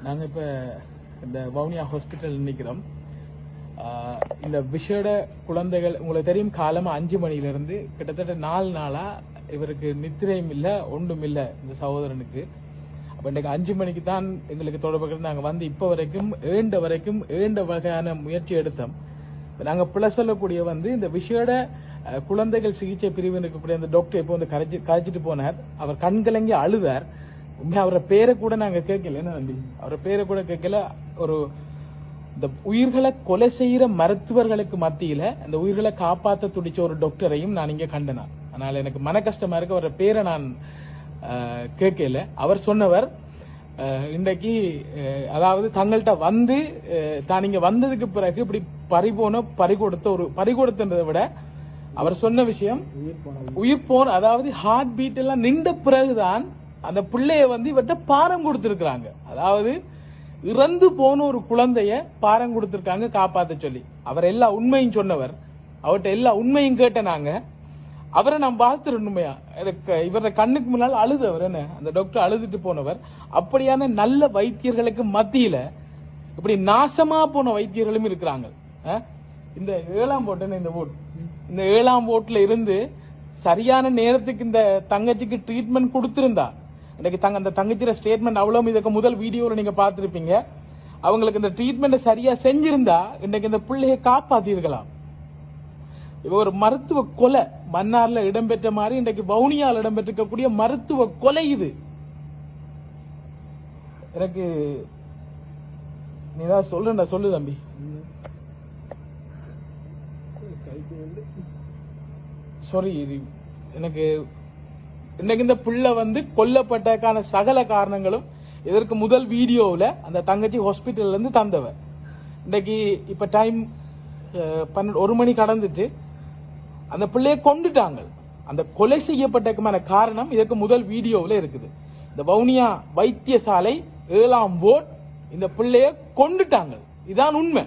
நாங்கள் இப்போ இந்த வவுனியா ஹாஸ்பிட்டல் நிற்கிறோம். இந்த விஷேட குழந்தைகள் உங்களுக்கு தெரியும், காலமாக 5 மணியிலிருந்து கிட்டத்தட்ட 4 நாளாக இவருக்கு நித்திரையும் இல்லை, ஒன்றும் இல்லை இந்த சகோதரனுக்கு. அப்போ இன்றைக்கு 5 மணிக்கு தான் எங்களுக்கு தொடர்பு. நாங்கள் வந்து இப்போ வரைக்கும் ஏண்ட வகையான முயற்சி எடுத்தோம். நாங்கள் பிள்ளை சொல்லக்கூடிய வந்து இந்த விஷேட குழந்தைகள் சிகிச்சை பிரிவு இருக்கக்கூடிய அந்த டாக்டர் இப்போ வந்து கரைச்சிட்டு போனார். அவர் கண்கலங்கி அழுதார். அவரோட பேரை கூட நாங்க கேட்கல. என்ன நம்பி அவரோட பேரை கூட கேட்கல. ஒரு இந்த உயிர்களை கொலை செய்யற மருத்துவர்களுக்கு மத்தியில அந்த உயிர்களை காப்பாற்ற துடிச்ச ஒரு டாக்டரையும் நான் இங்க கண்டனா. அதனால எனக்கு மன கஷ்டமா இருக்கு. அவரோட பேரை நான் கேட்கல. அவர் சொன்னவர் இன்றைக்கு அதாவது தங்கள்கிட்ட வந்து தான் இங்க வந்ததுக்கு பிறகு இப்படி பறிகொடுத்ததை விட அவர் சொன்ன விஷயம் உயிர் போன, அதாவது ஹார்ட் பீட் எல்லாம் நின்ற பிறகுதான் அந்த பிள்ளைய வந்து இவர்கிட்ட பாரம் கொடுத்திருக்காங்க. அதாவது இறந்து போன ஒரு குழந்தைய பாரம் கொடுத்திருக்காங்க காப்பாத்த சொல்லி. அவர் எல்லா உண்மையும் சொன்னவர். அவர்கிட்ட எல்லா உண்மையும் கேட்ட நாங்க அவரை நான் வாழ்த்துறேன். உண்மையா இவர கண்ணுக்கு முன்னால் அழுதவர். என்ன அந்த டாக்டர் அழுதுட்டு போனவர். அப்படியான நல்ல வைத்தியர்களுக்கு மத்தியில இப்படி நாசமா போன வைத்தியர்களும் இருக்கிறாங்க. இந்த 7ஆம் போட்டு இந்த 7ஆம் போட்டுல இருந்து சரியான நேரத்துக்கு இந்த தங்கச்சிக்கு ட்ரீட்மெண்ட் கொடுத்திருந்தா இன்னைக்கு அந்த தங்கச்சியோட ஸ்டேட்மெண்ட் அவ்வளவு இதுக்கு முதல் வீடியோல நீங்க பாத்திருப்பீங்க. அவங்களுக்கு இந்த ட்ரீட்மெண்ட் சரியா செஞ்சிருந்தா இன்னைக்கு இந்த பிள்ளையை காப்பாத்தி இருக்கலாம். இவ ஒரு மருத்துவ கொலை மன்னார்ல இடம்பெற்ற மாதிரி இன்றைக்கு வவுனியால் இடம்பெற்றிருக்கக்கூடிய மருத்துவ கொலை இது. எனக்கு நீ தான் சொல்றேன்டா, சொல்லு தம்பி. சாரி, எனக்கு இன்னைக்கு இந்த பிள்ளை வந்து கொல்லப்பட்டதுக்கான சகல காரணங்களும் இதற்கு முதல் வீடியோவில் அந்த தங்கச்சி ஹாஸ்பிட்டல்ல இருந்து தந்தவர். இன்னைக்கு இப்ப டைம் 1 மணி கடந்துட்டு அந்த பிள்ளைய கொண்டுட்டாங்க. அந்த கொலை செய்யப்பட்டதுக்கான காரணம் இதற்கு முதல் வீடியோவில் இருக்குது. இந்த வவுனியா வைத்தியசாலை 7ஆம் வார்டு இந்த பிள்ளைய கொண்டுட்டாங்க. இதான் உண்மை.